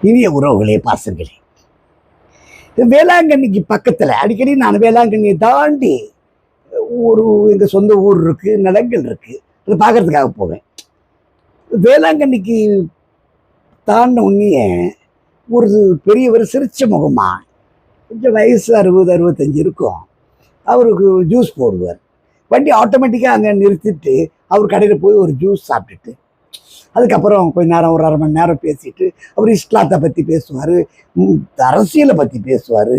இனிய உறவுகளே, பாசங்களே, வேளாங்கண்ணிக்கு பக்கத்தில் அடிக்கடி நான் வேளாங்கண்ணியை தாண்டி ஒரு எங்கள் சொந்த ஊர் இருக்கு, நிலங்கள் இருக்கு, அதை பார்க்கறதுக்காக போவேன். வேளாங்கண்ணிக்கு தாண்ட உடனே ஒரு பெரியவர் சிரிச்ச முகமா, கொஞ்சம் வயசு 60-65 இருக்கும். அவருக்கு ஜூஸ் போடுவார். வண்டி ஆட்டோமேட்டிக்காக அங்கே நிறுத்திட்டு அவர் கடையில் போய் ஒரு ஜூஸ் சாப்பிட்டுட்டு அதுக்கப்புறம் கொஞ்ச நேரம் ஒரு 1/2 மணி நேரம் பேசிட்டு அவர் இஸ்லாத்தை பற்றி பேசுவார், அரசியலை பற்றி பேசுவார்,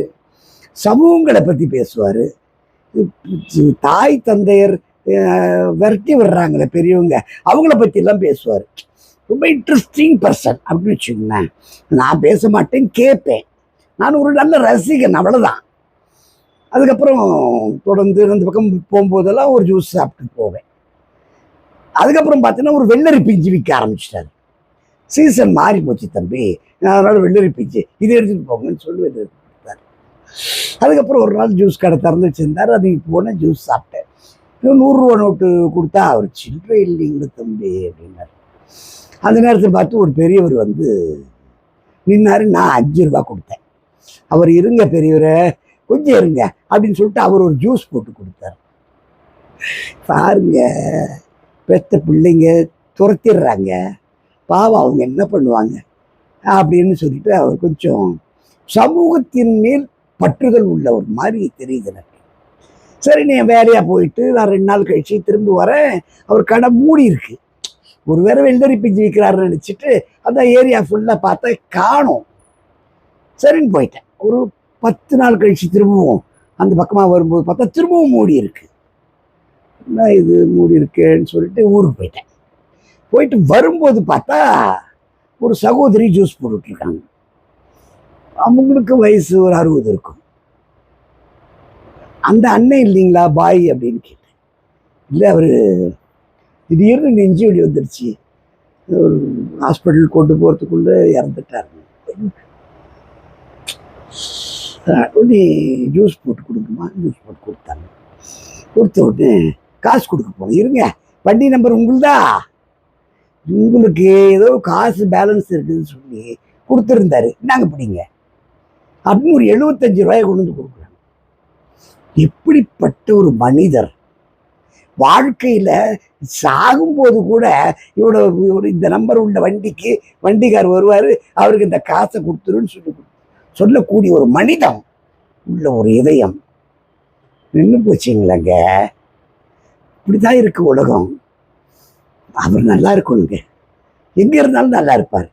சமூகங்களை பற்றி பேசுவார், தாய் தந்தையர் விரட்டி விடுறாங்களே பெரியவங்க அவங்கள பற்றிலாம் பேசுவார். ரொம்ப இன்ட்ரெஸ்டிங் பர்சன் அப்படின்னு வச்சுக்கோங்களேன். நான் பேச மாட்டேன், கேட்பேன். நான் ஒரு நல்ல ரசிகன், அவ்வளோதான். அதுக்கப்புறம் தொடர்ந்து அந்த பக்கம் போகும்போதெல்லாம் ஒரு ஜூஸ் சாப்பிட்டு போவேன். அதுக்கப்புறம் பார்த்தீங்கன்னா ஒரு வெள்ளரி பிஞ்சு விற்க ஆரம்பிச்சிட்டாரு. சீசன் மாறி போச்சு தம்பி, அதனால வெள்ளரி பிஞ்சு இதை எடுத்துகிட்டு போங்கன்னு சொல்லி வெள்ளரி கொடுத்தாரு. அதுக்கப்புறம் ஒரு நாள் ஜூஸ் கடை திறந்து வச்சுருந்தார். அதுக்கு போனேன், ஜூஸ் சாப்பிட்டேன். 100 ரூபா நோட்டு கொடுத்தா அவர் சில்லறை இல்லைங்களா தம்பி அப்படின்னாரு. அந்த நேரத்தில் பார்த்து ஒரு பெரியவர் வந்து நின்னாரு. நான் 5 ரூபா கொடுத்தேன். அவர் இருங்க பெரியவரை, கொஞ்சம் இருங்க அப்படின்னு சொல்லிட்டு அவர் ஒரு ஜூஸ் போட்டு கொடுத்தாரு. பாருங்க, பெத்த பிள்ளைங்க துரத்திடுறாங்க, பாவம் அவங்க என்ன பண்ணுவாங்க அப்படின்னு சொல்லிட்டு அவர் கொஞ்சம் சமூகத்தின் மேல் பற்றுதல் உள்ள ஒரு மாதிரி தெரியுது எனக்கு. சரி, நீ வேலையாக போயிட்டு நான் 2 நாள் கழிச்சு திரும்ப வரேன். அவர் கடை மூடி இருக்கு. ஒரு வேற வெள்ளரி பிஞ்சு விற்கிறாருன்னு நினச்சிட்டு அந்த ஏரியா ஃபுல்லாக பார்த்தா காணோம். சரின்னு போயிட்டேன். ஒரு 10 நாள் கழிச்சு திரும்பவும் அந்த பக்கமாக வரும்போது பார்த்தா திரும்பவும் மூடி இருக்கு. என்ன இது மூடி இருக்கேன்னு சொல்லிட்டு ஊருக்கு போயிட்டேன். போயிட்டு வரும்போது பார்த்தா ஒரு சகோதரி ஜூஸ் போட்டுட்ருக்காங்க. அவங்களுக்கு வயசு ஒரு 60 இருக்கும். அந்த அண்ணன் இல்லைங்களா பாய் அப்படின்னு கேட்டேன். இல்லை, அவர் திடீர்னு நெஞ்சு வலி வந்துடுச்சு, ஒரு ஹாஸ்பிட்டல் கொண்டு போகிறதுக்குள்ளே இறந்துட்டாரு. உடனே ஜூஸ் போட்டு கொடுக்குமா, ஜூஸ் போட்டு கொடுத்தாங்க. கொடுத்த உடனே காசு கொடுக்க போங்க, இருங்க வண்டி நம்பர் உங்களுதா, உங்களுக்கு ஏதோ காசு பேலன்ஸ் இருக்குதுன்னு சொல்லி கொடுத்துருந்தாரு, நாங்கள் பிடிங்க அப்படின்னு ஒரு 75 ரூபாயை கொண்டு வந்து கொடுக்குறாங்க. எப்படிப்பட்ட ஒரு மனிதர்! வாழ்க்கையில் சாகும்போது கூட இவரோட இந்த நம்பர் உள்ள வண்டிக்கு வண்டிக்கார் வருவார், அவருக்கு இந்த காசை கொடுத்துருன்னு சொல்லக்கூடிய ஒரு மனிதம் உள்ள ஒரு இதயம் நின்று போச்சுங்களேங்க. இப்படிதான் இருக்கு உலகம். அவர் நல்லா இருக்கணுங்க, எங்க இருந்தாலும் நல்லா இருப்பார்.